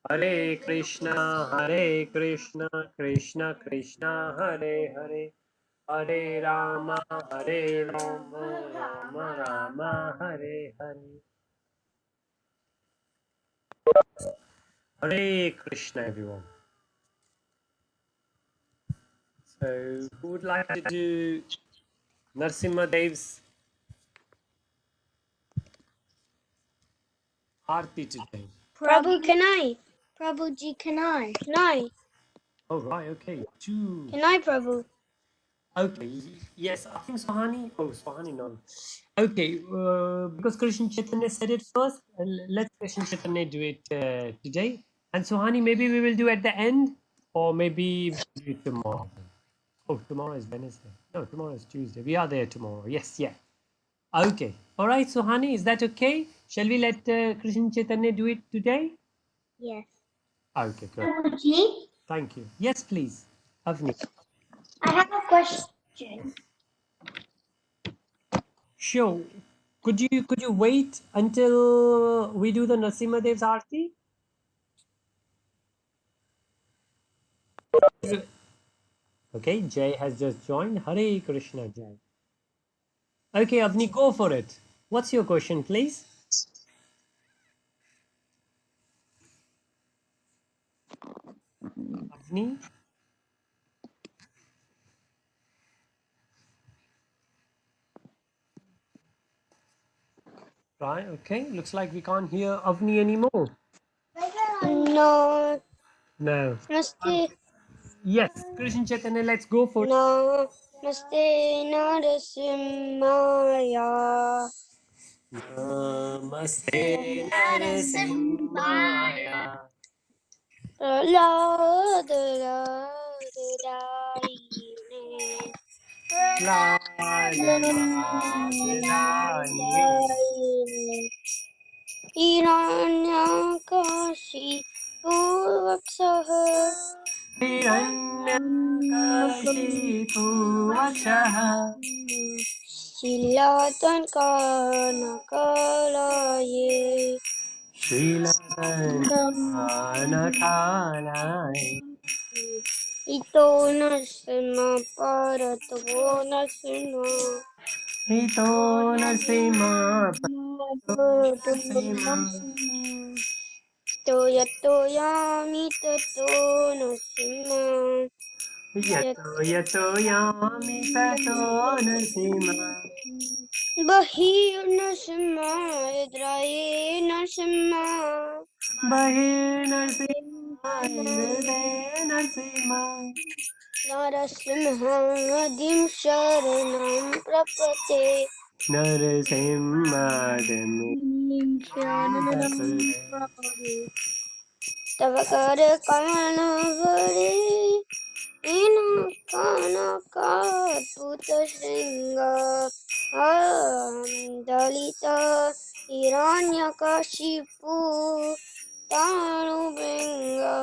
Hare Krishna, Krishna Krishna, Hare Hare, Hare Rama, Rama Rama, Hare Hare. Hare Krishna, everyone. So, who would like to do Narsimha Dev's Aarti today? Prabhu, can I? Prabhuji, can I? Can I? Oh, right, okay. Two. Can I, Prabhu? Okay, yes, I think Swahani. Oh, Swahani, no. Okay, because Krishna Chaitanya said it first, let Krishna Chaitanya do it today. And Swahani, maybe we will do at the end, or maybe we'll do it tomorrow. Oh, tomorrow is Wednesday. No, tomorrow is Tuesday. We are there tomorrow. Yes, yeah. Okay. All right, Sohani, is that okay? Shall we let Krishna Chaitanya do it today? Yes. Okay, good. Prabhuji, Thank you. Yes, please. Avni. I have a question. Sure. Could you wait until we do the Narasimha Dev's Aarti? Okay, Jay has just joined. Hare Krishna, Jay. Okay, Avni, go for it. What's your question, please? Avni? Right, okay. Looks like we can't hear Avni anymore. No. No. Namaste. Yes, Krishna Chaitanya, let's go for it. No. Namaste Narasimhaya. Namaste Narasimhaya. Prahlad Radharine. Radharani. Hiranyakashi Purvaksha Hiranyakashipu Vakshaha. Shilatankanakalaye Shrilakanakalaye. Ito Narsima Parato Narsima Hito Narsimha Parato Narsimha. Toya Toyami Tato Narsima Yato yato yami tato Narsimha. Bahir Narsima Yadraye Narsima Bahir Narsimha Hriday Narsimha. Narasimhadim Sharanam Prapate Narasimha Demi Tavakar Kanavare Ina Kanaka Puta Shringa Dalita Hiranyakashipu Tanubringa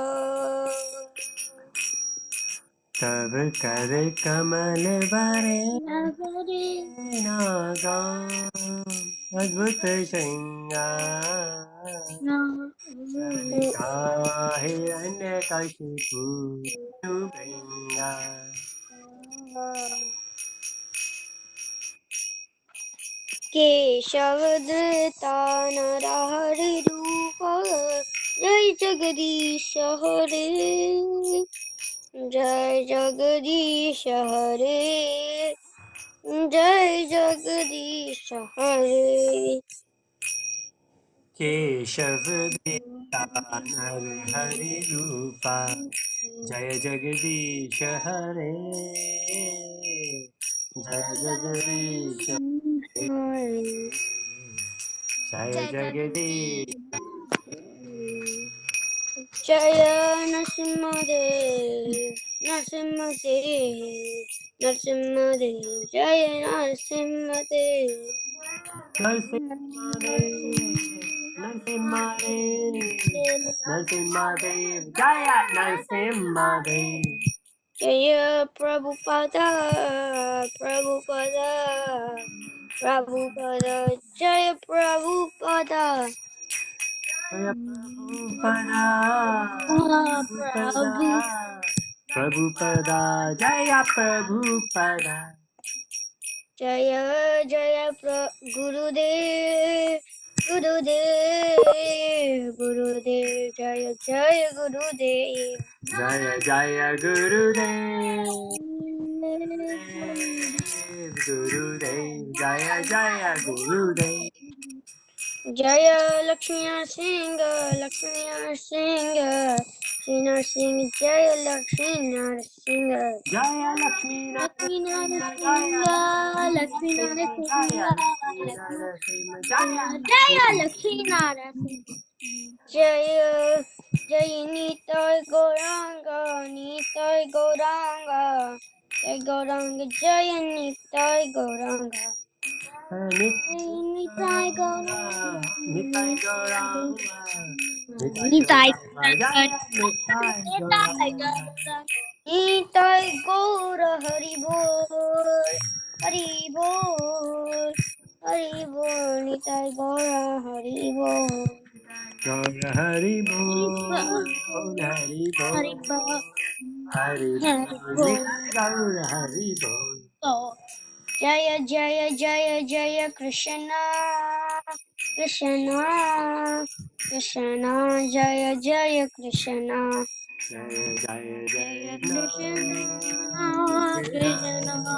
तब कर कमल बरे Nagare Naga अद्भुत श्रृंगार ललिता हिरण्यकशिपु श्रीनुबृंगार केशवधृता नरहरि रूप जय जगदीश हरे जय जगदीश हरे जय जगदीश हरे केशव देता नर हरि रूपा जय जगदीश हरे जय जगदीश जय जगदीश जय नरसिंहदेव नरसिंहदेव नरसिंहदेव जय नरसिंहदेव नरसिम्हादेव नरसिम्हादेव नरसिम्हादेव जय नरसिम्हादेव जय प्रभुपदा प्रभुपदा प्रभुपदा जय Prabhupada Jaya Prabhupada, Prabhupada, Prabhu Prabhupada, Jaya Prabhupada. Jaya Jaya Gurudev Gurudev Gurudev Jaya Jaya Gurudev Jaya Jaya Gurudev. Gurudev, Jaya Jaya Gurudev. Jaya Lakshmi Singh Lakshmi Singh Sri Singh Jaya Lakshmi Singh Jaya Lakshmi Lakshmi Narasimha, Jaya Narasimha Lakshmi Narasimha, Jaya Narasimha Lakshmi Lakshmi Narasimha, Jaya Narasimha Jaya Lakshmi. Lakshmi Narasimha Jaya Jai Nitai Gauranga Nitai Gauranga Jai Gauranga Jaya Nitai Gauranga Jai Nitai Gauranga Nitai Nitai Gauranga, Nitai Nitai Gauranga, Jaya Nitai Gauranga. Gauranga Nitai Gaura Hari Bol Hari Bol Hari Bol Nitai Gaura Hari Bol Gaura Hari Hari Bol, Bol Hari Bol, Hari Bol Hari Hari Bol, Bol Nitai Gaura Hari Bol. Jaya Jaya Jaya Jaya Krishna Krishna Krishna Jaya Jaya Krishna Jaya Jaya Jaya Jaya Krishna Krishna, Krishna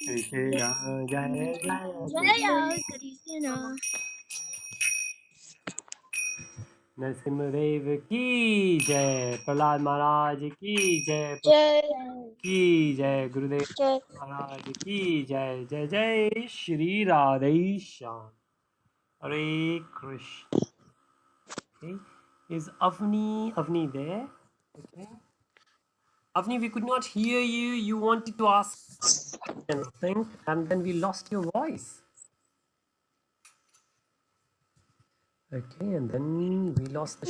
Krishna, Jaya Jaya Jaya Krishna. Krishna Narasimhadeva की जय, प्रहलाद महाराज की जय, Jai की जय, गुरुदेव Jai महाराज की जय, जय जय Shri Radhe Shyam. Hare Krishna. Okay, is Avni there? Okay, Avni, we could not hear you. You wanted to ask something, and then we lost your voice. Okay, and then we lost the.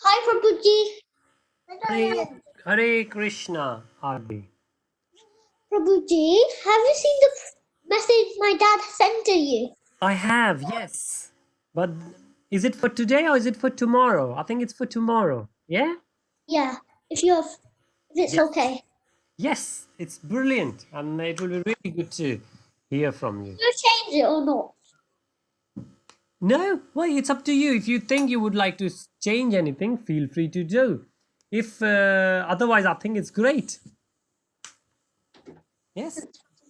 Hi Prabhuji. Hare, Hare Krishna, Adi. Prabhuji, have you seen the message my dad sent to you? I have, yes. But is it for today or is it for tomorrow? I think it's for tomorrow. Yeah? Yeah, if you have, if it's Yes. okay. Yes, it's brilliant. And it will be really good to hear from you. You change it or not? No, well, it's up to you. If you think you would like to change anything, feel free to do. If otherwise, I think it's great. Yes?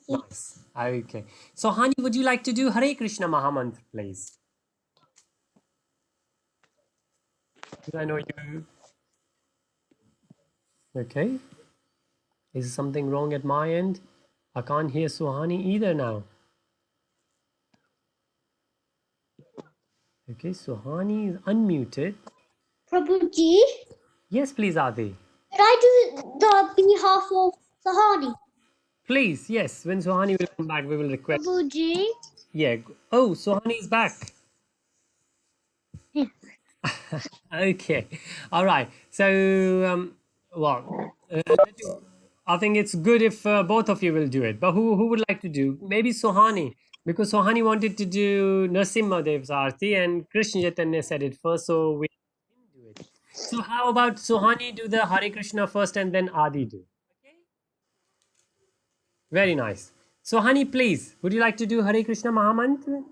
Nice. Okay. So, Hani, would you like to do Hare Krishna Mahamantra, please? I know you. Okay. Is something wrong at my end? I can't hear Suhani either now. Okay, Suhani is unmuted. Prabhuji, Yes, please, Adi. did I do the behalf of Sahani? Please, yes. When Suhani will come back, we will request. Prabhuji? Yeah. Oh, Suhani is back. Yeah. Okay. All right. So, well, I think it's good if both of you will do it. But who would like to do? Maybe Sohani, because Sohani wanted to do Narasimha Dev's Aarti and Krishna Chaitanya said it first, so we do it. So how about Sohani do the Hare Krishna first and then Adi do? Okay. Very nice. Sohani, please, would you like to do Hare Krishna Mahamantra?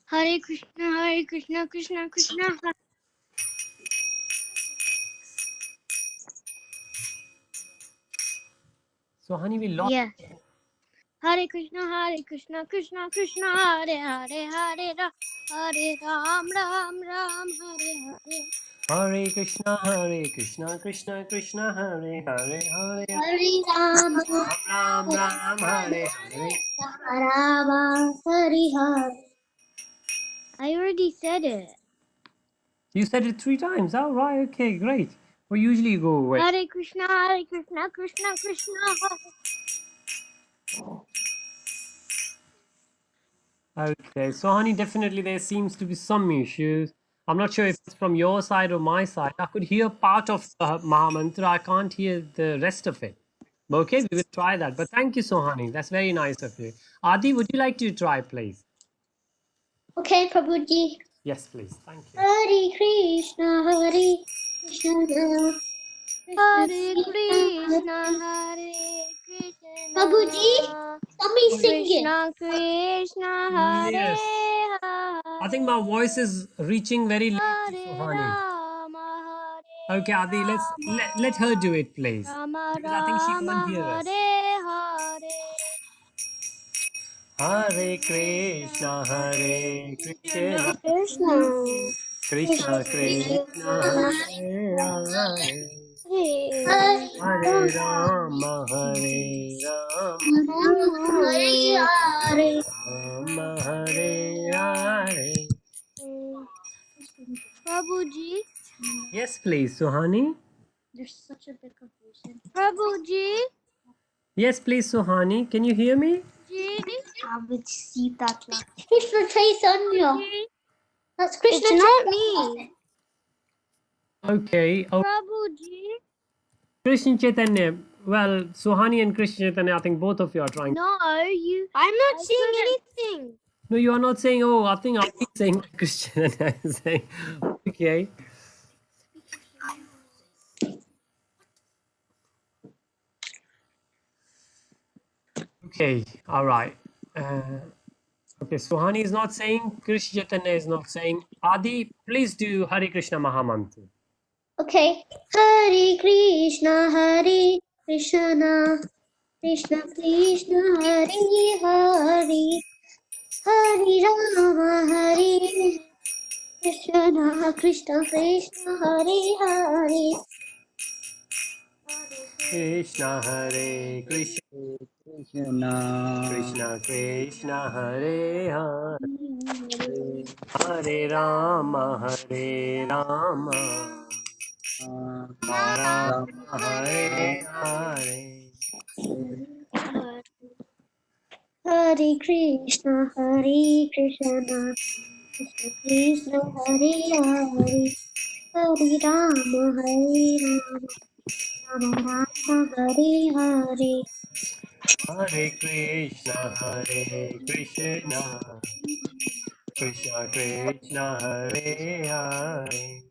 Hare Krishna, Krishna Krishna, Hare. Sohani, we lost. Yeah. Hare Krishna, Krishna Krishna, Hare Hare, Hare Ram, Ram Ram, Hare Hare. Hare Krishna, Krishna Krishna, Hare Hare, Hare Hare Ram, Ram, Hare Ram, Hare Hare. Rama, Hare Hare. I already said it. You said it 3 times. Oh, right. Okay, great. We usually go away. Hare Krishna, Krishna Krishna, Hare. Okay, so honey, definitely there seems to be some issues. I'm not sure if it's from your side or my side. I could hear part of the Maha Mantra. I can't hear the rest of it. Okay, we will try that. But thank you, Sohani. That's very nice of you. Adi, would you like to try, please? Okay, Prabhuji. Yes, please. Thank you. Hare Krishna, Hare Krishna, Hare Krishna, Hare Krishna. Prabhuji, stop me singing. Krishna Krishna, Hare Yes. Hare. I think my voice is reaching very late to Hare Sohani. Rama, Okay, Hare Adi, let her do it, please. Rama, Because I think she can't Rama, hear us. Hare Hare. Hare Krishna, Hare Krishna, Krishna, Krishna Krishna Krishna, Krishna, Hare Hare, Hare Hare Rama, Hare Rama, Hare Hare. Rama Hare Hare. Prabhuji, Yes, please, Suhani. there's such a big confusion. Prabhuji, Yes, please, Suhani. Can you hear me? Ji, I would see that. Krishna Chaitanya. That's Krishna. It's not me. Okay. Oh, Prabhuji. Krishna Chaitanya. Well, Suhani and Krishna Chaitanya, I think both of you are trying. No, you. I'm not seeing anything. No, you are not saying, oh, I think I'll be saying Christian and I'm saying, okay. Okay, all right. Okay, Suhani is not saying, Krishna Chaitanya is not saying. Adi, please do Hare Krishna Mahamantra. Okay. Hare Krishna, Hare Krishna, Krishna Krishna, Hare Hare, Hare Rama, Hare Krishna, Krishna Krishna, Hare Hare. Krishna Hare Krishna, Krishna, Krishna Krishna Hare Hare, Hare Rama, Hare Rama, Rama Ram, Hare Ram, Hare. Hare Krishna, Hare Krishna, Krishna Krishna, Hare Hare, Hare Rama, Hare Rama, Rama Rama, Hare Hare. Hare Krishna, Hare Krishna, Krishna Krishna, Hare Hare,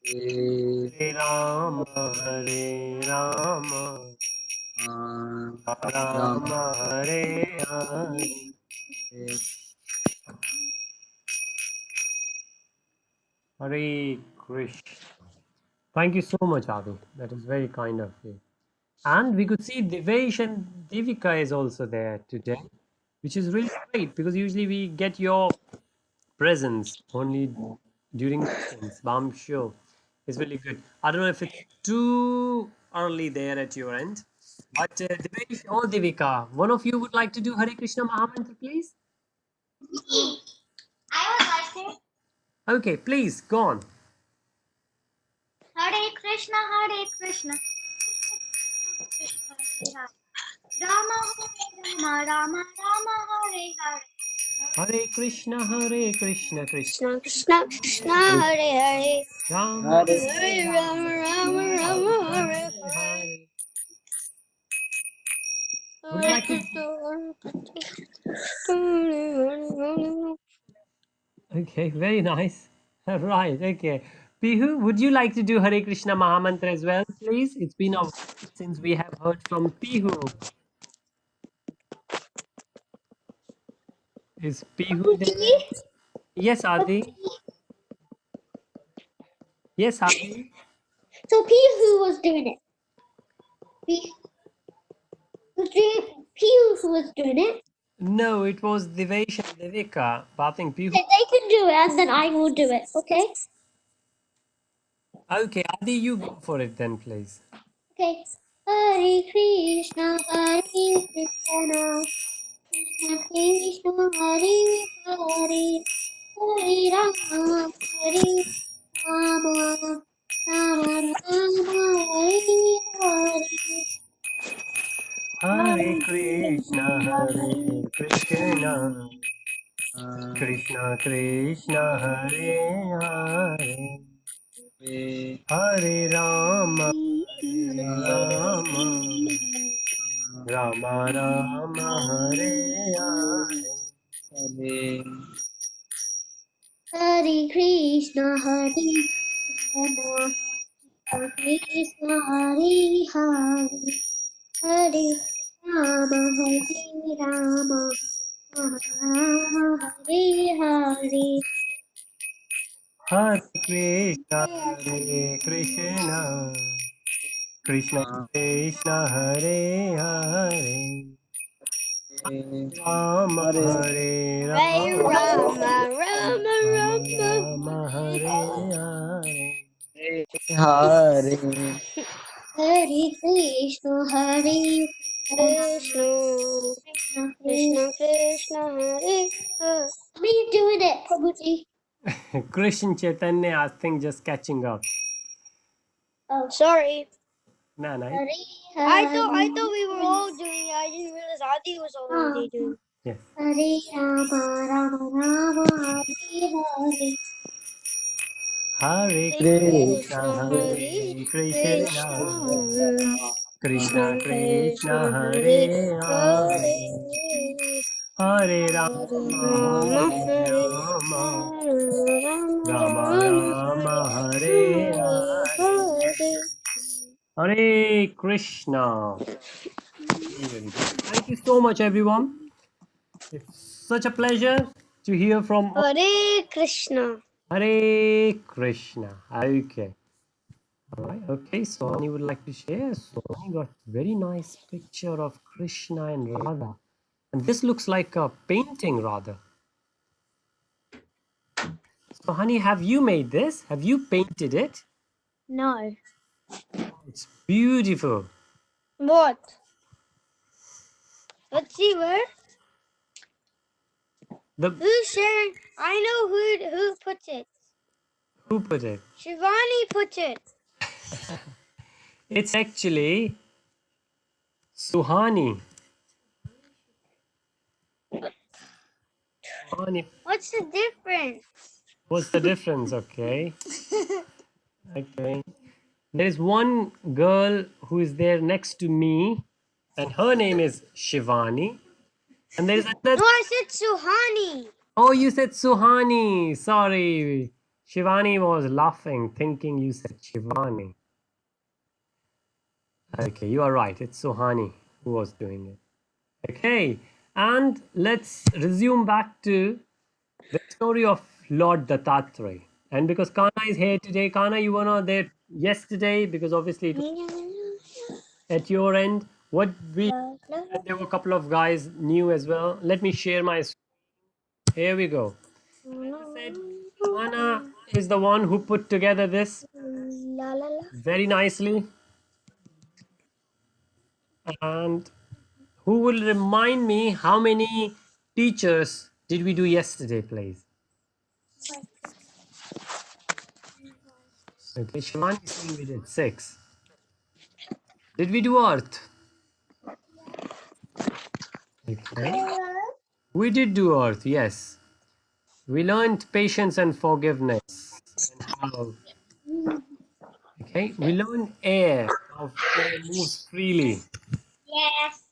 Hare Rama, Hare Rama, Ram, Rama Hare Hare. Hare Krishna. Thank you so much, Adi. That is very kind of you. And we could see Devesh and Devika is also there today, which is really great because usually we get your presence only during meetings, but I'm sure it's really good. I don't know if it's too early there at your end, but Devesh or Devika, one of you would like to do Hare Krishna Mahamantra, please? I would like to. Okay, please go on. Hare Krishna, Hare Krishna, Rama Hare Rama, Rama Rama, Hare Hare. Hare Krishna, Hare Krishna, Krishna Krishna Krishna Krishna, Hare Hare, Rama, Hare Hare Rama, Rama Rama, Hare Hare Hare. Hare. Would you Hare like to? Krishna, Hare Krishna. Okay, very nice. Right, okay. Pihu, would you like to do Hare Krishna Mahamantra as well, please? It's been a while since we have heard from Pihu. Is Pihu there? Yes, Adi. Yes, Adi. So Pihu was doing it. Pihu who was doing it. No, it was Devesh and Devika. But I think Pihu. Okay, they can do it, and then I will do it. Okay. Okay, Adi, you go for it then, please. Okay. Hare Krishna, Hare Krishna, Krishna Krishna, Hare Hare, Hare Rama, Hare Rama, Rama Rama, Hare Hare. Hare Krishna, Hare Krishna, Krishna Krishna, Hare Hare, Hare Rama, Hare Rama, Rama Rama Hare Hare. Hare Hare Krishna, Hare Krishna, Krishna Hare Hare, Hare Rama, Hare Rama, Rama Hare Hare. Hare Krishna, Hare Krishna, Krishna Krishna, Hare Hare. Rama Hare Hare Hare Rama, Rama, Rama Rama Rama, Rama Hare Hare. Hare Hare Krishna, Hare Krishna, Krishna, Krishna Krishna Krishna, Hare Hare. How are you doing it, Prabhuji? Krishna Chaitanya, I think just catching up. Oh, Sorry, Nah, nah. Hare I Hare. thought we were all doing it. I didn't realize Adi was already doing it. Yes. Hare Rama, Rama Rama, Hare Hare. Hare Krishna, Krishna, Hare Hare Krishna, Krishna, Krishna Krishna Krishna, Krishna, Hare Hare Hare. Hare. Hare Hare Rama, Rama, Hare Hare Rama, Rama, Rama Rama, Rama, Hare Hare Hare, Hare. Hare. Hare Krishna. Very, very good. Thank you so much, everyone. It's such a pleasure to hear from all. Hare Krishna. Hare Krishna. Okay. All right. Okay. So, Ani would like to share. So, Ani got very nice picture of Krishna and Radha. And this looks like a painting, rather. So, honey, have you made this? Have you painted it? No. It's beautiful. What? Let's see where. The Who's sharing? I know who put it. who put it? Shivani put it. It's actually Suhani. Suhani. What's the difference? What's the difference? Okay. Okay. There is one girl who is there next to me, and her name is Shivani. And there is No, another. I said Suhani. Oh, you said Suhani. Sorry. Shivani was laughing, thinking you said Shivani. Okay, you are right. It's Suhani who was doing it. Okay, and let's resume back to the story of Lord Dattatreya. And because Kana is here today, Kana, you were not there yesterday because obviously it was at your end. What we and there were a couple of guys new as well. Let me share my. Here we go. As I said, Kana is the one who put together this La la la. very nicely. And who will remind me how many teachers did we do yesterday, please? Okay, Shivani is saying we did 6. Did we do Earth? Okay. We did do Earth, yes. We learned patience and forgiveness. And how, okay, we learned air, how air moves freely. Yes.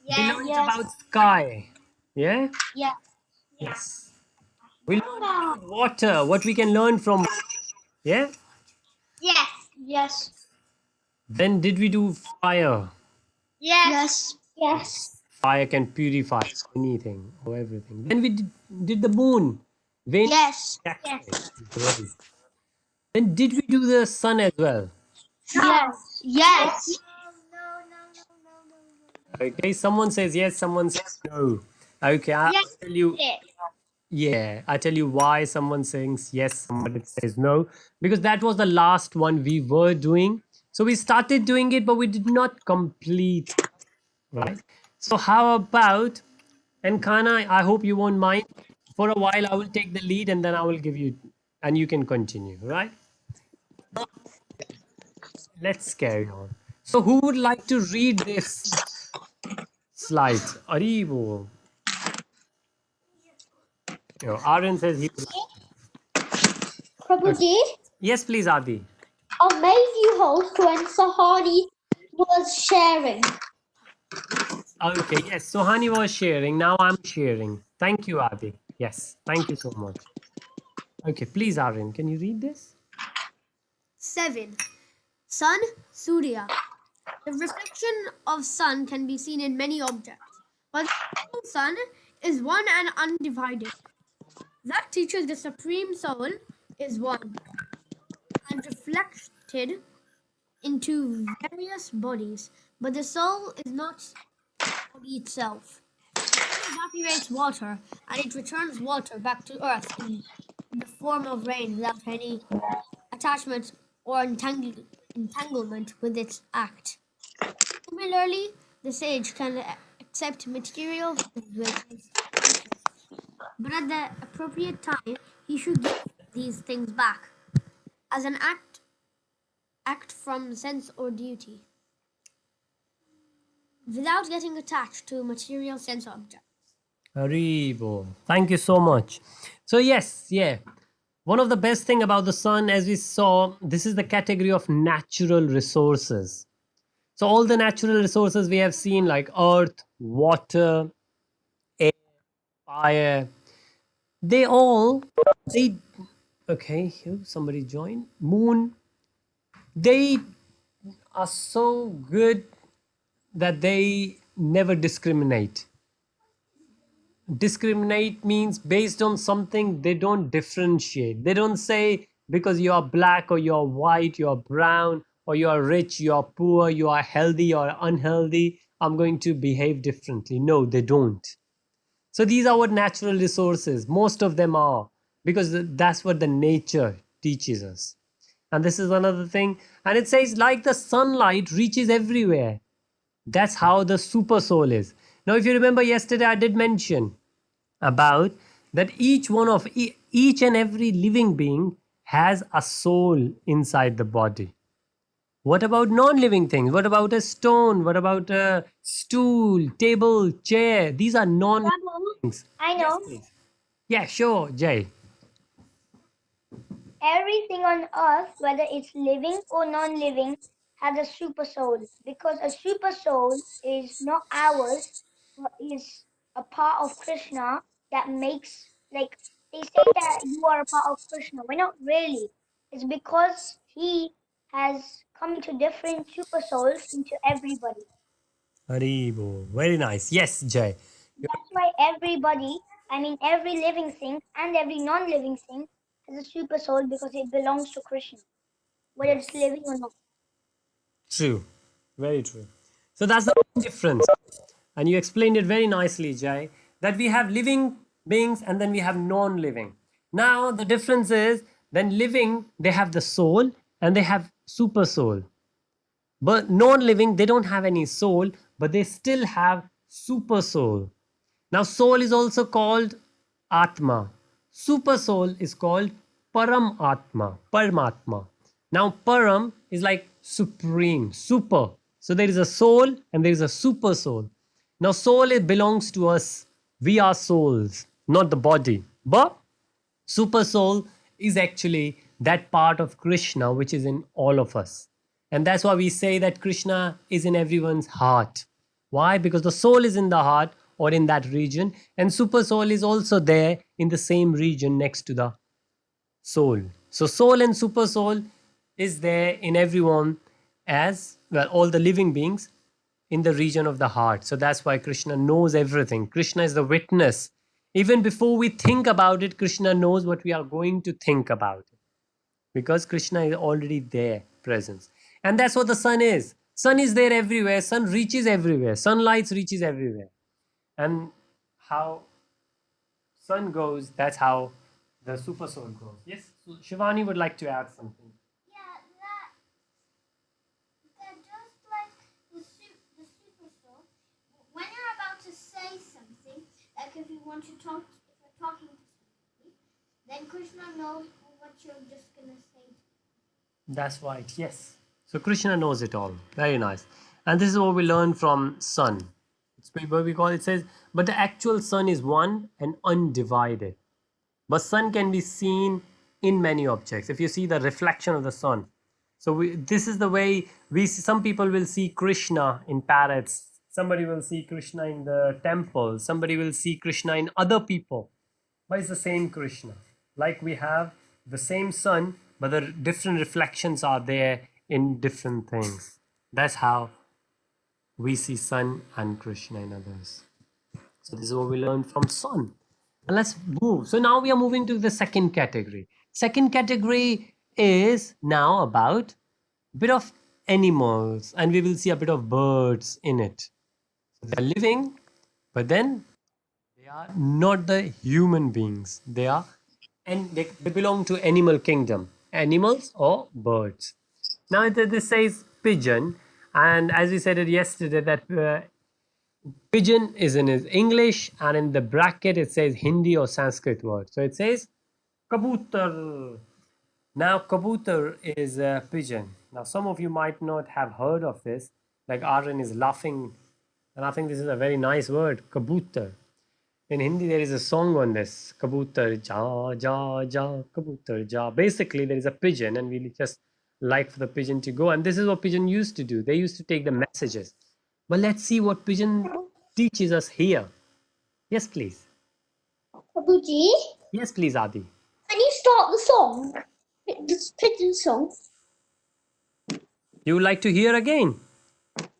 We Yes. learned Yes. about sky. Yeah? Yes. Yes. We learned about water, what we can learn from. Yeah? Yes. Yes. Then did we do fire? Yes. Yes. Fire can purify anything or everything. Then we did the moon. Venus Yes. Saturday. Great. Then did we do the sun as well? Yes. Yes. Okay, someone says yes, someone says no. Okay, I'll Yes. tell you. Yeah, I tell you why someone says yes, someone says no. Because that was the last one we were doing. So we started doing it, but we did not complete. Right. So how about, and Kana, I hope you won't mind. For a while, I will take the lead and then I will give you, and you can continue. Right. Let's carry on. So who would like to read this slide? Aribo. Aryan says he. Okay. Prabhuji, Yes, please, Adi. I made you host when Sahani was sharing. Okay, yes. Sohani was sharing. Now I'm sharing. Thank you, Adi. Yes, thank you so much. Okay, please, Aryan, can you read this? 7. Sun, Surya. The reflection of sun can be seen in many objects, but the sun is one and undivided. That teaches the Supreme Soul is one and reflected into various bodies, but the soul is not body itself. The sun evaporates water and it returns water back to earth in the form of rain without any attachment or entanglement with its act. Similarly, the sage can accept material things with his interest, but at the appropriate time, he should give these things back as an act from sense or duty, without getting attached to material sense objects. Haribo. Thank you so much. So yes, yeah. One of the best thing about the sun, as we saw, this is the category of natural resources. So all the natural resources we have seen, like earth, water, air, fire, they all they okay. Here somebody join. Moon. They are so good that they never discriminate. Discriminate means based on something, they don't differentiate. They don't say because you are black or you are white, you are brown, or you are rich, you are poor, you are healthy or unhealthy, I'm going to behave differently. No, they don't. So these are what natural resources, most of them are, because that's what the nature teaches us. And this is another thing. And it says, like the sunlight reaches everywhere. That's how the super soul is. Now, if you remember yesterday, I did mention about that each and every living being has a soul inside the body. What about non-living things? What about a stone? What about a stool, table, chair? These are non Babu, things. I Yes, know. please. Yeah, sure, Jay. Everything on earth, whether it's living or non-living, has a super soul because a super soul is not ours, but is a part of Krishna that makes, like, they say that you are a part of Krishna. We're not really. It's because he has come into different super souls into everybody. Haribo. Very nice. Yes, Jay. That's why everybody, I mean every living thing and every non-living thing has a super soul because it belongs to Krishna, whether it's Yes. living or not. True. Very true. So that's the difference. And you explained it very nicely, Jai, that we have living beings and then we have non living. Now, the difference is then living, they have the soul and they have super soul. But non living, they don't have any soul, but they still have super soul. Now, soul is also called Atma. Super soul is called Param Atma, Paramatma. Now, Param is like supreme, super. So there is a soul and there is a super soul. Now, soul it belongs to us. We are souls, not the body. But super soul is actually that part of Krishna which is in all of us. And that's why we say that Krishna is in everyone's heart. Why? Because the soul is in the heart or in that region, and super soul is also there in the same region next to the soul. So, soul and super soul is there in everyone as well, all the living beings in the region of the heart. So, that's why Krishna knows everything. Krishna is the witness. Even before we think about it, Krishna knows what we are going to think about it because Krishna is already there, presence. And that's what the sun is. Sun is there everywhere. Sun reaches everywhere. Sunlight reaches everywhere. And how sun goes, that's how the super soul goes. Yes, so Shivani would like to add something. Yeah, they're just like the super soul. When you're about to say something, like if you want to talk, if you're talking to somebody, then Krishna knows what you're just gonna say. That's right, yes. So Krishna knows it all. Very nice. And this is what we learn from sun. It's what we call it says, but the actual sun is one and undivided. But sun can be seen in many objects. If you see the reflection of the sun, so this is the way we see, some people will see Krishna in parrots, Somebody will see Krishna in the temple. Somebody will see Krishna in other people. But it's the same Krishna. Like we have the same sun, but the different reflections are there in different things. That's how we see sun and Krishna in others. So this is what we learn from sun. And let's move. So now we are moving to the second category. Second category is now about a bit of animals, and we will see a bit of birds in it. So they are living, but then they are not the human beings. They are, and they belong to animal kingdom, animals or birds. Now this says pigeon, and as we said it yesterday, that pigeon is in his English, and in the bracket it says Hindi or Sanskrit word. So it says kabutar. Now kabutar is a pigeon. Now some of you might not have heard of this. Like Aryan is laughing, and I think this is a very nice word, kabutar. In Hindi, there is a song on this, Kabutar ja ja ja, Kabutar ja. Basically, there is a pigeon, and we just like for the pigeon to go. And this is what pigeon used to do. They used to take the messages. But let's see what pigeon teaches us here. Yes, please. Babuji, Yes, please, Adi. can you start the song? The pigeon song. You would like to hear again?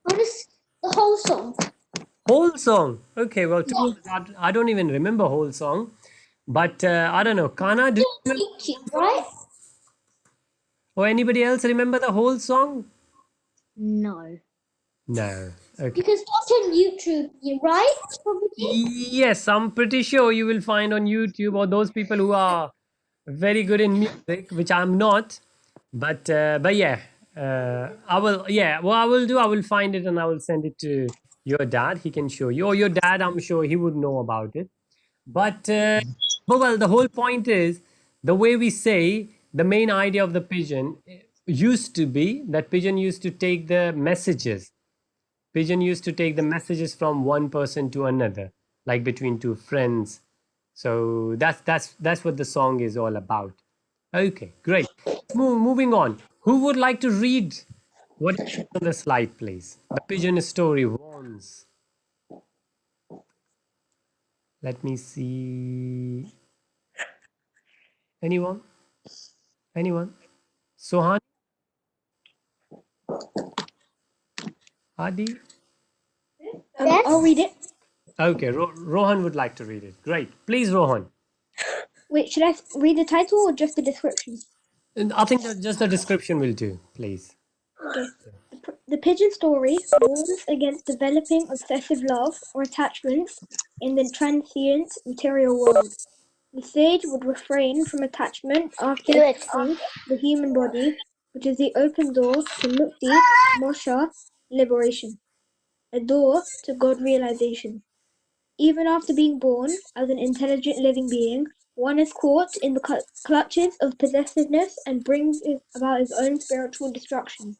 What is the whole song? Whole song. Okay, well, I don't even remember whole song. But I don't know. Kana, do you remember the whole YouTube, song? right? Or anybody else remember the whole song? No. No. Okay. You can start on YouTube, you right, Babuji? Yes, I'm pretty sure you will find on YouTube, or those people who are very good in music, which I'm not. But yeah, I will. Yeah, what I will do, I will find it and I will send it to your dad. He can show you, or your dad. I'm sure he would know about it. But well, the whole point is the way we say the main idea of the pigeon used to be that pigeon used to take the messages. Pigeon used to take the messages from one person to another, like between two friends. So that's what the song is all about. Okay, great. Moving on. Who would like to read what is on the slide, please? The pigeon story once. Let me see. Anyone? Anyone? Sohan? Adi? Yes. I'll read it. Okay, Rohan would like to read it. Great. Please, Rohan. Wait, should I read the title or just the description? And I think that just the description will do, please. Okay. The pigeon story warns against developing obsessive love or attachment in the transient material world. The sage would refrain from attachment after Do it. entering the human body, which is the open door to mukti, moksha, liberation, a door to God realization. Even after being born as an intelligent living being, one is caught in the clutches of possessiveness and brings about his own spiritual destruction.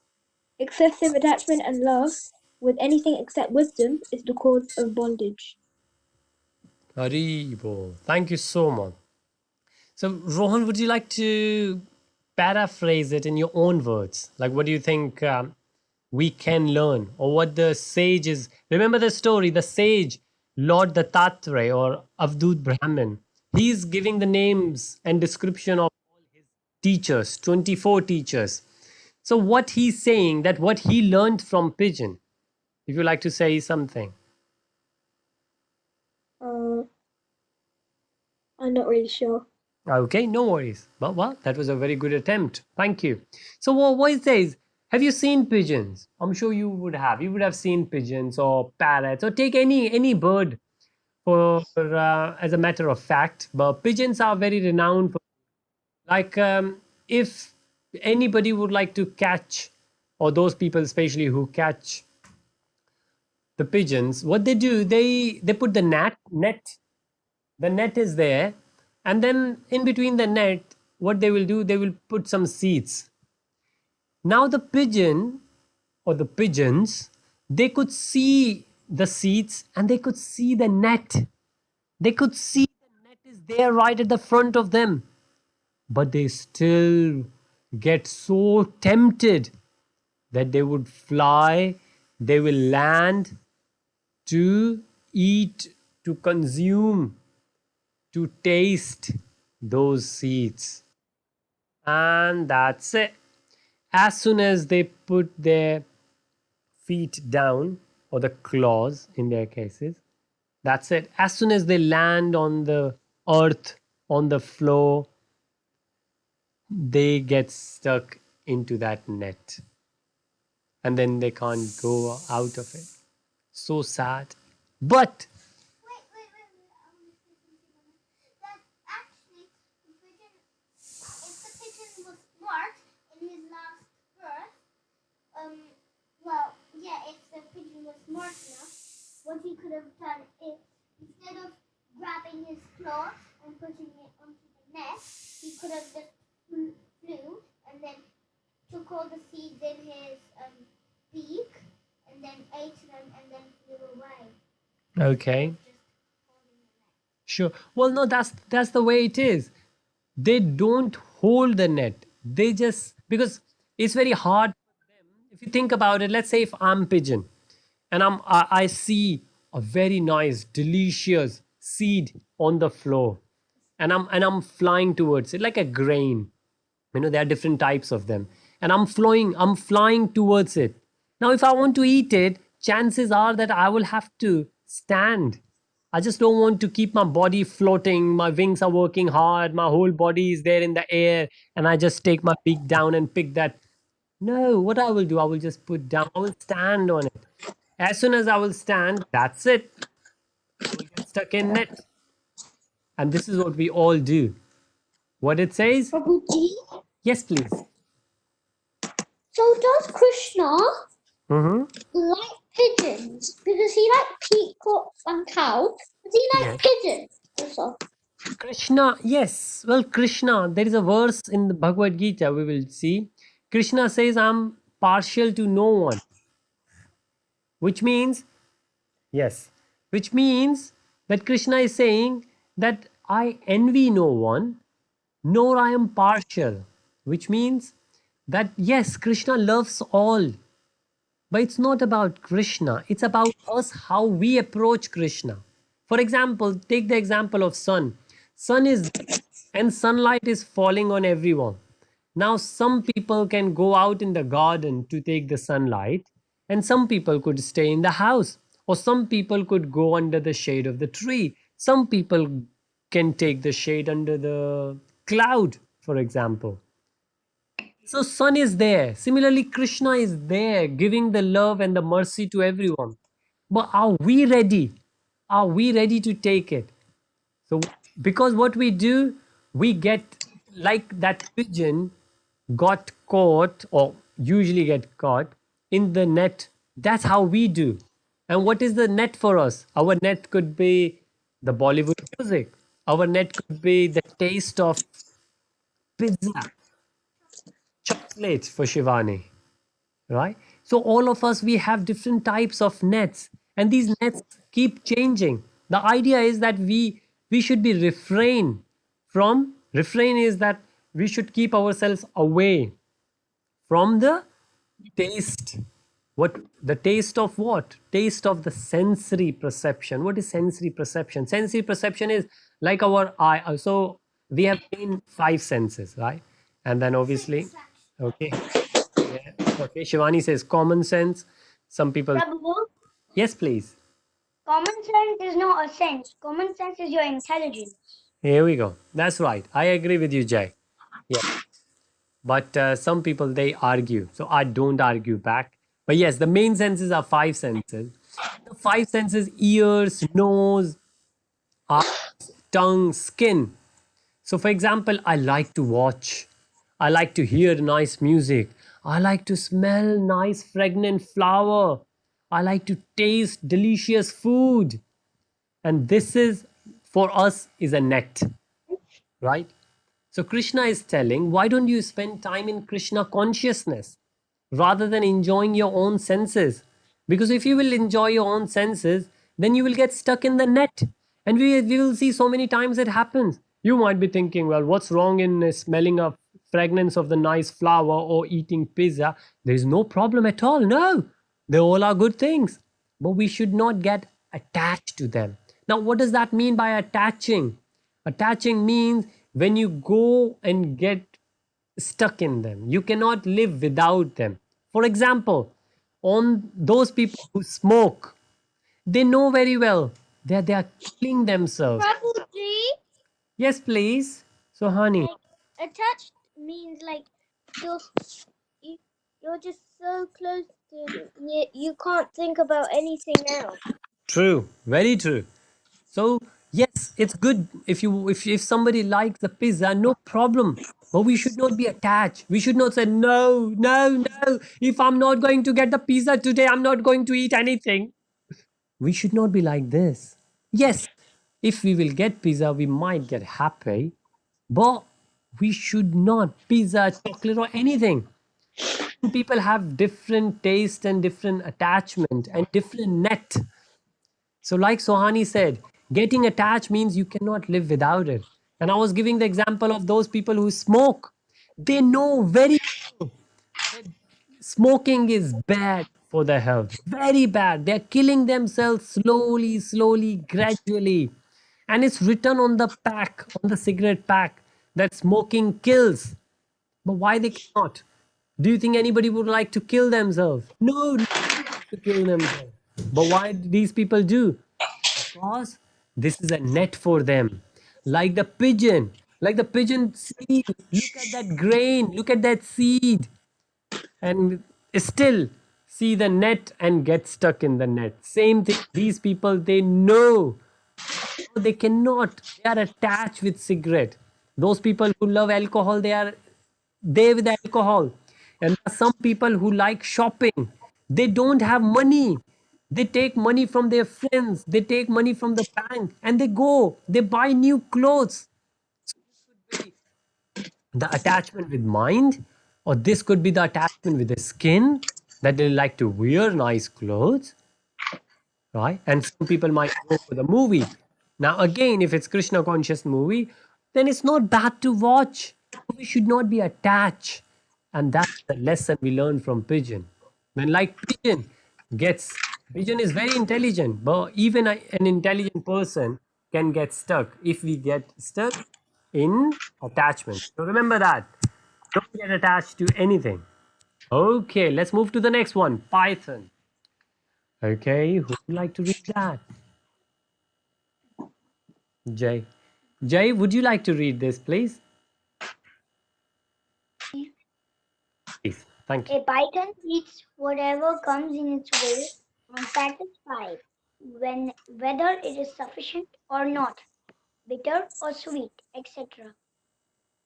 Excessive attachment and love with anything except wisdom is the cause of bondage. Haribo. Thank you so much. So, Rohan, would you like to paraphrase it in your own words? Like, what do you think we can learn, or what the sage is? Remember the story, the sage, Lord Dattatreya or Avdut Brahmin. He's giving the names and description of all his teachers, 24 teachers. So, what he's saying, that what he learned from pigeon, if you like to say something. I'm not really sure. Okay, no worries. Well, that was a very good attempt. Thank you. So, what it says, have you seen pigeons? I'm sure you would have. You would have seen pigeons or parrots, or take any bird for as a matter of fact. But pigeons are very renowned for, like, if anybody would like to catch, or those people especially who catch the pigeons, what they do, they put the net. The net is there, and then in between the net, what they will do, they will put some seeds. Now the pigeon or the pigeons, they could see the seeds and they could see the net. They could see the net is there right at the front of them, but they still get so tempted that they would fly, they will land, to eat, to consume, to taste those seeds. And that's it. As soon as they put their feet down, or the claws in their cases, that's it. As soon as they land on the earth, on the floor, they get stuck into that net. And then they can't go out of it. So sad. But That actually, the pigeon, if the pigeon was smart in his last birth, well, yeah, if the pigeon was smart enough, what he could have done is, instead of grabbing his claws and putting it onto the nest, he could have just flew and then took all the seeds in his beak and then ate them and then flew away. okay, sure. Well, no, that's the way it is. They don't hold the net. They just, because it's very hard for them. If you think about it, let's say if I'm pigeon and I see a very nice, delicious seed on the floor, and I'm flying towards it like a grain. There are different types of them, and I'm flying towards it. Now if I want to eat it, chances are that I will have to stand. I just don't want to keep my body floating. My wings are working hard, my whole body is there in the air, and I just take my beak down and pick that. No, what I will do, I will just put down, I will stand on it. As soon as I will stand, that's it. I will get stuck in it. And this is what we all do. What it says? Prabhuji, Yes, please. so does Krishna Mm-hmm. like pigeons? Because he likes peacocks and cows. Does he like pigeons also? Krishna, yes. Well, Krishna, there is a verse in the Bhagavad Gita we will see. Krishna says, I'm partial to no one. Which means, yes, which means that Krishna is saying that I envy no one, nor I am partial. Which means that, yes, Krishna loves all. But it's not about Krishna, it's about us, how we approach Krishna. For example, take the example of sun. Sun is there and sunlight is falling on everyone. Now, some people can go out in the garden to take the sunlight, and some people could stay in the house, or some people could go under the shade of the tree. Some people can take the shade under the cloud, for example. So sun is there. Similarly, Krishna is there, giving the love and the mercy to everyone. But are we ready? Are we ready to take it? So because what we do, we get like that pigeon got caught, or usually get caught in the net. That's how we do. And what is the net for us? Our net could be the Bollywood music. Our net could be the taste of pizza, chocolate for Shivani, right? So all of us, we have different types of nets, and these nets keep changing. The idea is that we should be refrain is that we should keep ourselves away from the taste. What the taste of what? Taste of the sensory perception. What is sensory perception? Sensory perception is like our eye. So we have main five senses, right? And then obviously, okay, yeah, okay. Shivani says common sense. Some people, Prabhu, yes, please. common sense is not a sense. Common sense is your intelligence. Here we go. That's right. I agree with you, Jay. Yeah. But some people they argue, so I don't argue back. But yes, the main senses are five senses. The five senses: ears, nose, eyes, tongue, skin. So, for example, I like to watch. I like to hear nice music. I like to smell nice fragrant flower. I like to taste delicious food. And this is for us is a net, right? So Krishna is telling, why don't you spend time in Krishna consciousness rather than enjoying your own senses? Because if you will enjoy your own senses, then you will get stuck in the net. And we will see so many times it happens. You might be thinking, well, what's wrong in smelling a fragrance of the nice flower or eating pizza? There is no problem at all. No, they all are good things. But we should not get attached to them. Now, what does that mean by attaching? Attaching means when you go and get stuck in them, you cannot live without them. For example, on those people who smoke, they know very well that they are killing themselves. Prabhuji, Yes, please. So, honey. like attached means like you're you, you're just so close to you can't think about anything else. True, very true. So yes, it's good if somebody likes the pizza, no problem. But we should not be attached. We should not say no, no, no. If I'm not going to get the pizza today, I'm not going to eat anything. We should not be like this. Yes, if we will get pizza, we might get happy, but we should not pizza, chocolate, or anything. People have different taste and different attachment and different net. So, like Sohani said, getting attached means you cannot live without it. And I was giving the example of those people who smoke. They know very smoking is bad for their health, very bad. They're killing themselves slowly, slowly, gradually. And it's written on the pack, on the cigarette pack, that smoking kills. But why they cannot? Do you think anybody would like to kill themselves? No, nobody wants to kill themselves. But why do these people do? Because this is a net for them. Like the pigeon seed. Look at that grain, look at that seed, and still see the net and get stuck in the net. Same thing, these people, they know they cannot, they are attached with cigarette. Those people who love alcohol, they are they with alcohol. And there are some people who like shopping, they don't have money, they take money from their friends, they take money from the bank, and they go, they buy new clothes. The attachment with mind, or this could be the attachment with the skin, that they like to wear nice clothes, right? And some people might go for the movie. Now, again, if it's Krishna conscious movie, then it's not bad to watch. We should not be attached, and that's the lesson we learn from pigeon. When like pigeon is very intelligent, but even an intelligent person can get stuck if we get stuck in attachment. So remember that. Don't get attached to anything. Okay, let's move to the next one. Python. Okay, who would like to read that? Jay. Jay, would you like to read this, please? Please. Thank you. A python eats whatever comes in its way, unsatisfied, when whether it is sufficient or not, bitter or sweet, etc.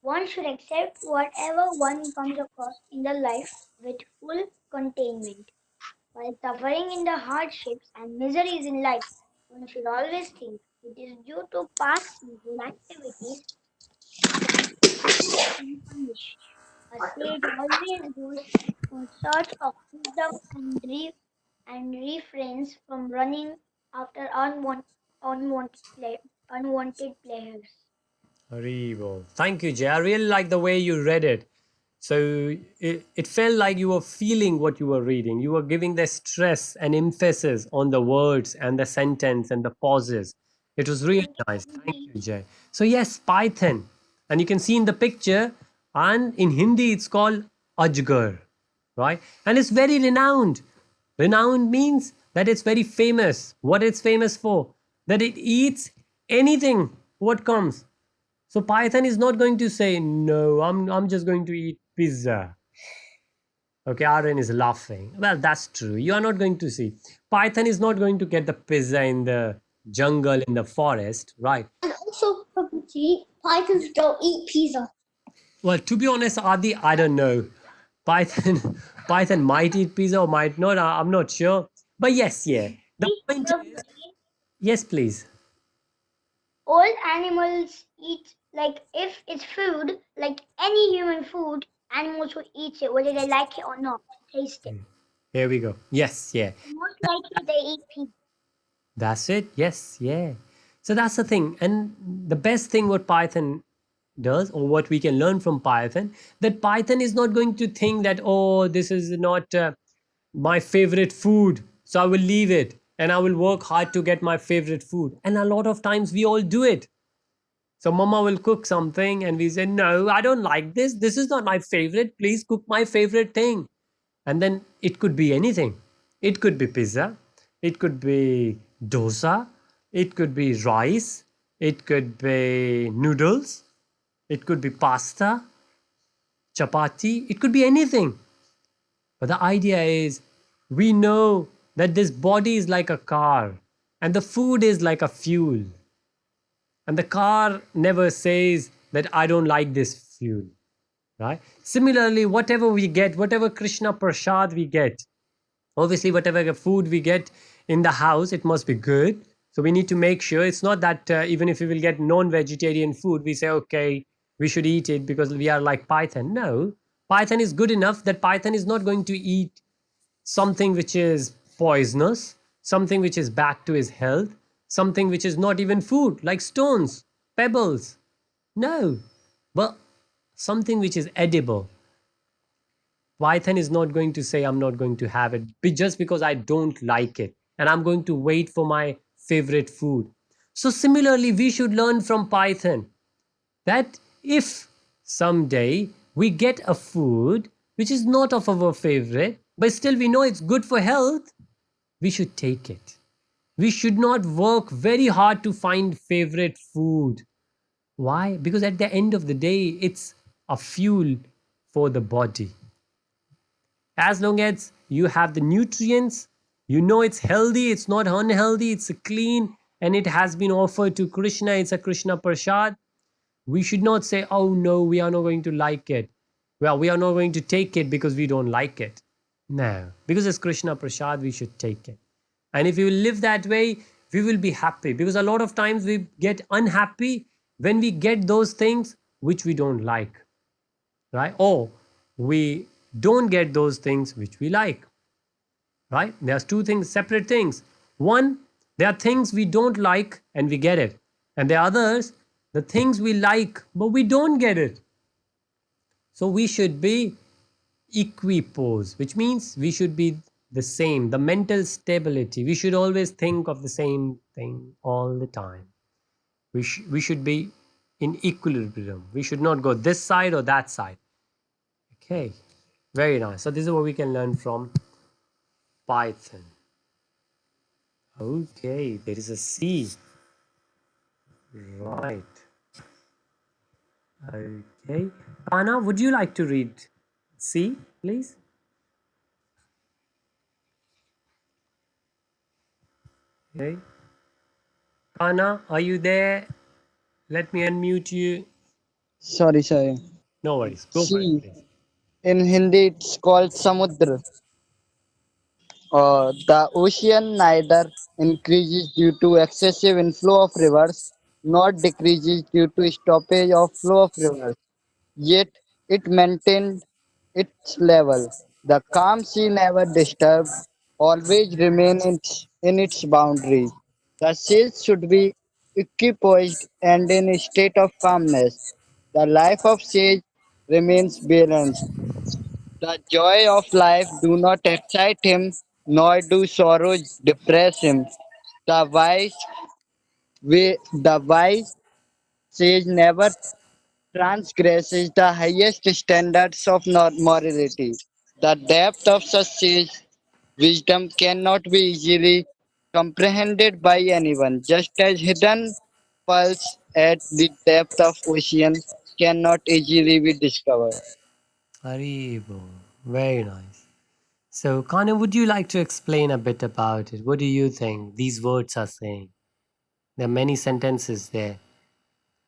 One should accept whatever one comes across in the life with full containment. While suffering in the hardships and miseries in life, one should always think it is due to past sinful activities that one has been punished. A sage always goes in search of wisdom and refrains from running after unwanted pleasures. Haribol. Thank you, Jay. I really like the way you read it. So it felt like you were feeling what you were reading. You were giving the stress and emphasis on the words and the sentence and the pauses. It was really Thank nice. you, Thank Prabhuji. you, Jay. So yes, Python. And you can see in the picture, and in Hindi it's called Ajgar, right? And it's very renowned. Renowned means that it's very famous. What it's famous for? That it eats anything what comes. So Python is not going to say, no, I'm just going to eat pizza. Okay, Aaron is laughing. Well, that's true. You are not going to see. Python is not going to get the pizza in the jungle, in the forest, right? And also, Prabhuji, pythons don't eat pizza. Well, to be honest, Adi, I don't know. Python, Python might eat pizza or might not. I'm not sure. But yes, yeah. The point is, Prabhuji, yes, please. all animals eat, like if it's food, like any human food, animals will eat it whether they like it or not, taste it. Here we go. Yes, yeah. Most likely they eat pizza. That's it. Yes, yeah. So that's the thing. And the best thing what Python does, or what we can learn from Python, that Python is not going to think that, oh, this is not my favorite food, so I will leave it. and I will work hard to get my favorite food. And a lot of times we all do it. So mama will cook something and we say, no, I don't like this. This is not my favorite. Please cook my favorite thing. And then it could be anything. It could be pizza. It could be dosa. It could be rice. It could be noodles. It could be pasta, chapati. It could be anything. But the idea is we know that this body is like a car and the food is like a fuel. And the car never says that I don't like this fuel, right? Similarly, whatever we get, whatever Krishna Prasad we get, obviously, whatever food we get in the house, it must be good. So we need to make sure it's not that even if we will get non-vegetarian food, we say, okay, we should eat it because we are like Python. No, Python is good enough that Python is not going to eat something which is poisonous, something which is bad to his health, something which is not even food, like stones, pebbles. No, but something which is edible. Python is not going to say, I'm not going to have it just because I don't like it. And I'm going to wait for my favorite food. So, similarly, we should learn from Python that if someday we get a food which is not of our favorite, but still we know it's good for health, we should take it. We should not work very hard to find favorite food. Why? Because at the end of the day, it's a fuel for the body. As long as you have the nutrients, you know it's healthy, it's not unhealthy, it's clean, and it has been offered to Krishna, it's a Krishna Prasad. We should not say, oh no, we are not going to like it. Well, we are not going to take it because we don't like it. No, because it's Krishna Prasad, we should take it. And if we will live that way, we will be happy. Because a lot of times we get unhappy when we get those things which we don't like, right? Or we don't get those things which we like, right? There's two things, separate things. One, there are things we don't like and we get it. And the others, the things we like but we don't get it. So we should be equipose, which means we should be the same, the mental stability. We should always think of the same thing all the time. We should be in equilibrium. We should not go this side or that side. Okay, very nice. So this is what we can learn from Python. Okay, there is a C. Right. Okay. Anna, would you like to read C, please? Okay. Anna, are you there? Let me unmute you. Sorry. No worries. Go for it, See, please. in Hindi it's called Samudra. The ocean neither increases due to excessive inflow of rivers nor decreases due to stoppage of flow of rivers. Yet it maintained its level. The calm sea never disturbed, always remain in its boundaries. The sails should be equipoised and in a state of calmness. The life of sage remains balanced. The joy of life do not excite him, nor do sorrows depress him. The wise sage never transgresses the highest standards of morality. The depth of such sage wisdom cannot be easily comprehended by anyone, just as hidden pearls at the depth of ocean cannot easily be discovered. Haribo. Very nice. So, Kana, would you like to explain a bit about it? What do you think these words are saying? There are many sentences there.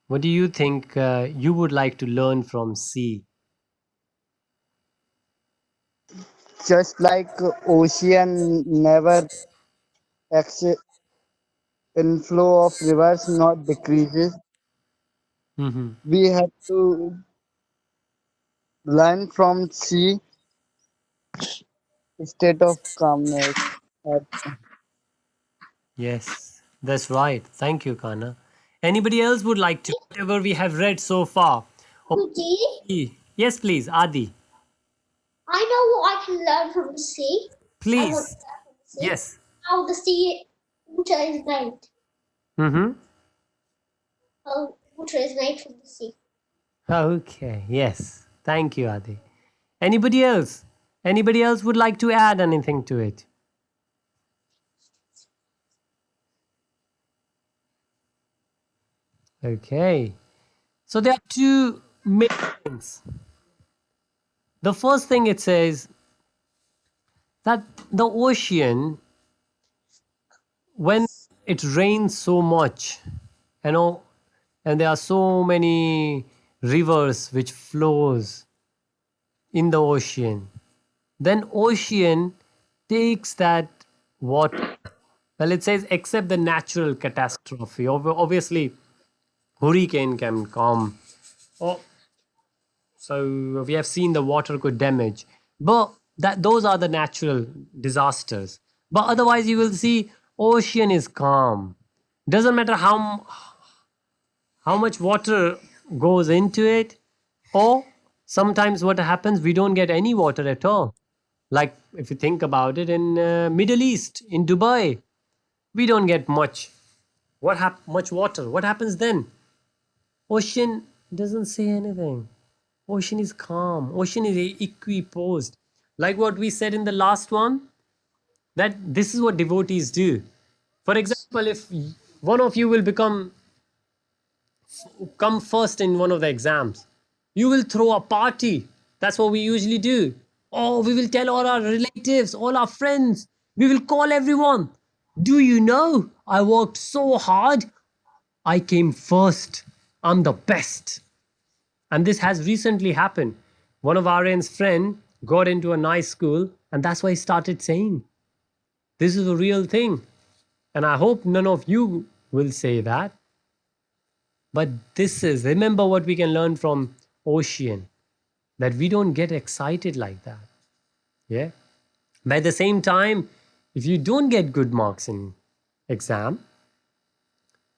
What do you think you would like to learn from C? Just like ocean never ex- inflow of rivers not decreases, Mm-hmm. we have to learn from sea state of calmness. Uh, Yes, that's right. Thank you, Kana. Anybody else would like to? Whatever we have read so far. Oh, Rudy, yes, please, Adi. I know what I can learn from the sea. I want Please. to learn from the sea. Yes. how the sea water is made. Mm-hmm. How water is made from the sea. Okay, yes. Thank you, Adi. Anybody else? Anybody else would like to add anything to it? Okay. So there are two main things. The first thing it says that the ocean, when it rains so much, you know, and there are so many rivers which flows in the ocean, then ocean takes that water. Well, it says except the natural catastrophe. Obviously, hurricane can come. Oh, so we have seen the water could damage, but that those are the natural disasters. But otherwise, you will see ocean is calm. Doesn't matter how much water goes into it, or sometimes what happens, we don't get any water at all. Like if you think about it, in Middle East, in Dubai, we don't get much. Much water? What happens then? Ocean doesn't say anything. Ocean is calm. Ocean is equiposed. Like what we said in the last one, that this is what devotees do. For example, if one of you will come first in one of the exams, you will throw a party. That's what we usually do. Oh, we will tell all our relatives, all our friends. We will call everyone. Do you know? I worked so hard. I came first. I'm the best. And this has recently happened. One of Aryan's friend got into a nice school, and that's why he started saying, this is a real thing. And I hope none of you will say that. But this is, remember what we can learn from ocean, that we don't get excited like that. Yeah. But at the same time, if you don't get good marks in exam,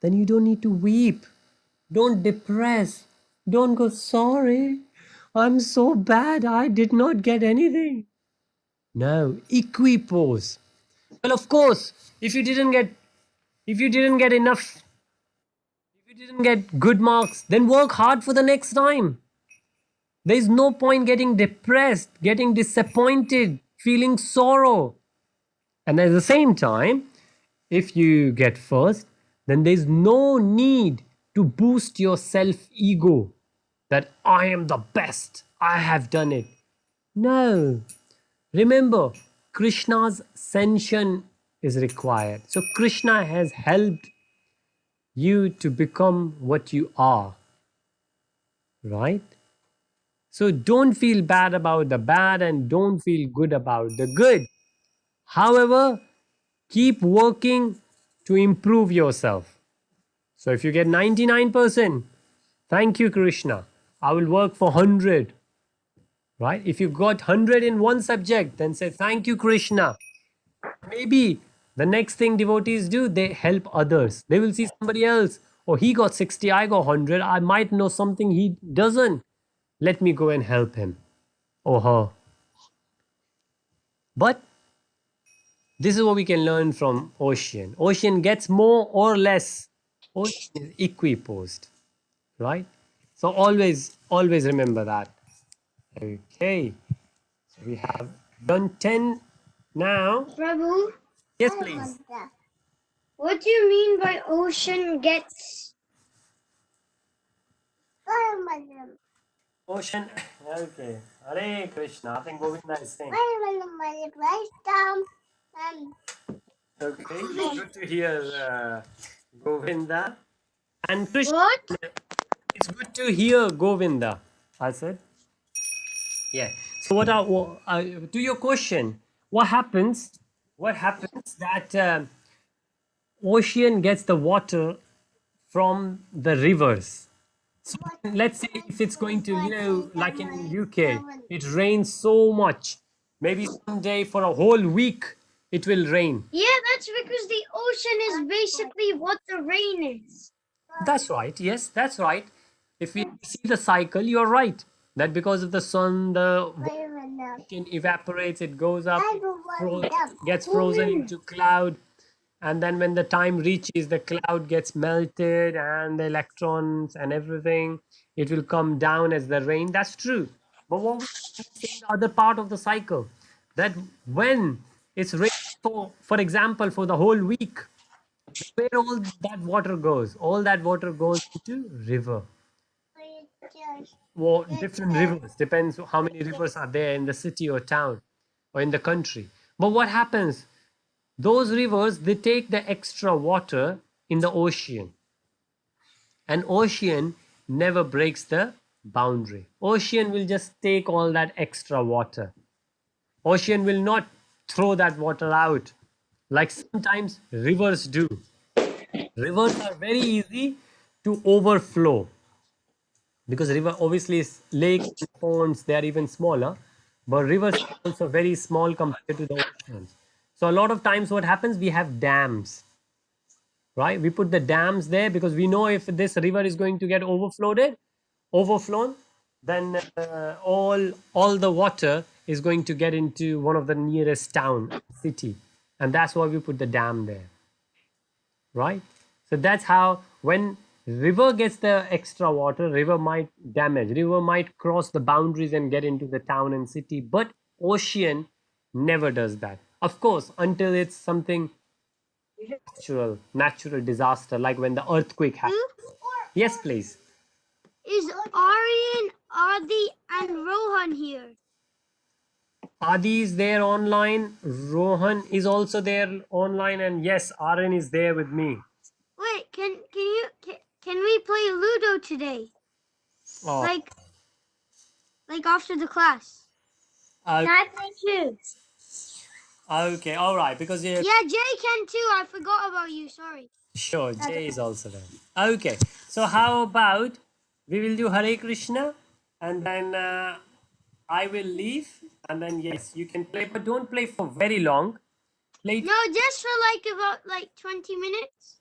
then you don't need to weep. Don't depress. Don't go, sorry, I'm so bad, I did not get anything. No, equipose. Well, of course, if you didn't get enough, if you didn't get good marks, then work hard for the next time. There is no point getting depressed, getting disappointed, feeling sorrow. And at the same time, if you get first, then there's no need to boost your self ego that I am the best, I have done it. No. Remember, Krishna's ascension is required. So, Krishna has helped you to become what you are, right? So, don't feel bad about the bad and don't feel good about the good. However, keep working to improve yourself. So, if you get 99%, thank you, Krishna. I will work for 100. Right? If you got 100 in one subject, then say, thank you, Krishna. Maybe the next thing devotees do, they help others. They will see somebody else. Oh, he got 60, I got 100. I might know something he doesn't. Let me go and help him or her. But this is what we can learn from ocean. Ocean gets more or less. Ocean is equiposed, right? So always remember that. Okay. So we have done 10 now. Prabhu, Yes, please. what do you mean by ocean gets? Ocean. Okay. Hare Krishna. I think Govinda is saying. Okay. Good to hear Govinda. And Krishna. What? It's good to hear Govinda. I said. Yeah. So to your question, what happens? What happens that ocean gets the water from the rivers? Let's say if it's going to, like in UK, it rains so much, maybe someday for a whole week it will rain. Yeah, that's because the ocean is basically what the rain is. That's right. Yes, that's right. If we see the cycle, you're right, that because of the sun, the evaporates, it goes up, gets frozen into cloud, and then when the time reaches, the cloud gets melted and the electrons and everything, it will come down as the rain. That's true. But what we saying, the other part of the cycle, that when it's raining, for example, for the whole week, where all that water goes, all that water goes into river. Well, different rivers, depends how many rivers are there in the city or town or in the country. But what happens, those rivers, they take the extra water in the ocean, and ocean never breaks the boundary. Ocean will just take all that extra water. Ocean will not throw that water out like sometimes rivers do. Rivers are very easy to overflow, because river obviously is lakes and ponds, they are even smaller, but rivers are also very small compared to the oceans. So a lot of times what happens, we have dams, right? We put the dams there because we know if this river is going to get overflown, then all the water is going to get into one of the nearest town city, and that's why we put the dam there, right? So that's how, when river gets the extra water, river might damage, river might cross the boundaries and get into the town and city, but ocean never does that, of course, until it's something natural disaster, like when the earthquake happens. Yes, please. Is Aryan, Adi, and Rohan here? Adi is there online, Rohan is also there online, and yes, Aaron is there with me. Wait, can we play Ludo today? Oh, Like after the class? uh, I play too. okay, all right, because Yeah, Jay can too. I forgot about you. Sorry. sure, Jay is also there. Okay, so how about we will do Hare Krishna, and then I will leave, and then yes, you can play, but don't play for very long. Play No, just for about 20 minutes.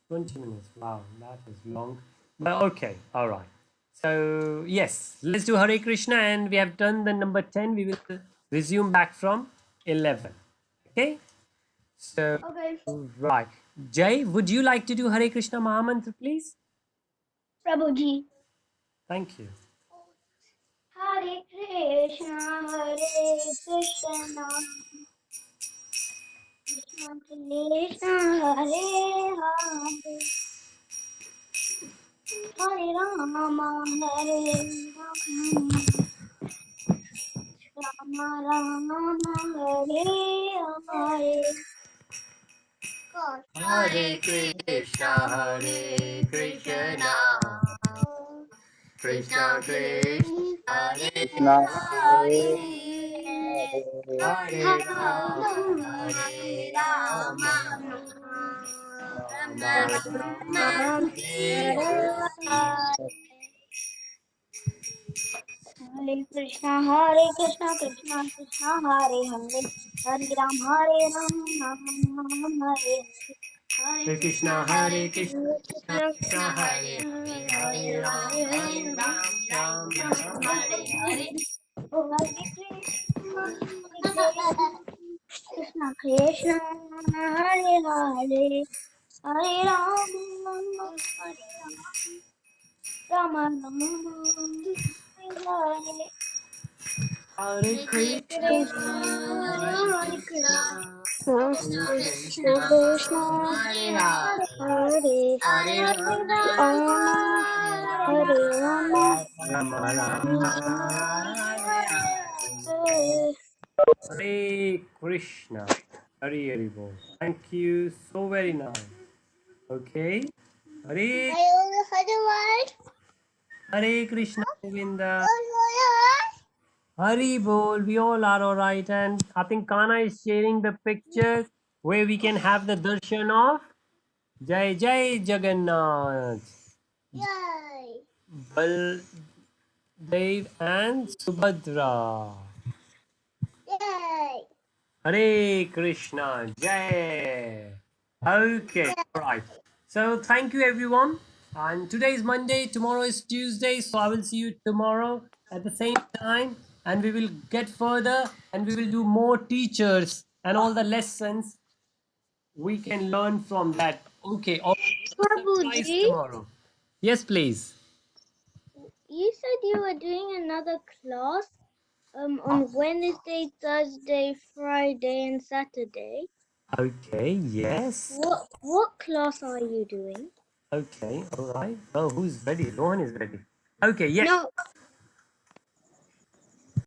20 minutes. Wow, that is long. But okay, all right. So, yes, let's do Hare Krishna, and we have done the number 10. We will resume back from 11. Okay? So, Okay. right. Jay, would you like to do Hare Krishna Mahamantra, please? Prabhuji. Thank you. Hare Krishna, Hare Krishna, Krishna Krishna, Hare Hare, Hare Rama, Hare Rama, Rama Rama, Hare Hare. Hare Krishna, Hare Krishna, Krishna Krishna, Hare Krishna, Hare Hare, Hare, Hare Rama, Hare Rama, Rama Rama, Hare Hare. Hare Krishna, Krishna Krishna, Hare Hare, Hare Ram, Hare Hare. Hare Krishna, Hare Krishna, Krishna Krishna, Hare Hare, Hare Ram, Hare Ram, Ram Ram, Hare Hare. Oh, Hare Krishna, Krishna Krishna, Hare Hare, Hare Ram, Hare Ram, Rama, Hare Hare Krishna, Hare Hare Krishna, Krishna Krishna, Krishna, Krishna, Hare Hare, Hare Hare Ram, Rama, Hare Rama, Rama Rama, Hare Hare. Hare Hare Krishna, Hare Hare Bol. Thank you, so very nice. Okay, Hare Hare Krishna, Govinda. Hari bol, we all are alright, and I think Kana is sharing the picture where we can have the darshan of Jai Jai Jagannath, Baldev and Subhadra. Hare Krishna, Jai. Okay, alright. So thank you everyone. And today is Monday, tomorrow is Tuesday, so I will see you tomorrow at the same time. and we will get further, and we will do more teachers and all the lessons we can learn from that. Okay, all surprise Babuji, tomorrow. Yes, please. you said you were doing another class on Wednesday, Thursday, Friday, and Saturday. Okay, yes. What class are you doing? Okay, all right. Oh, who's ready? Rohan is ready. Okay, yes. No,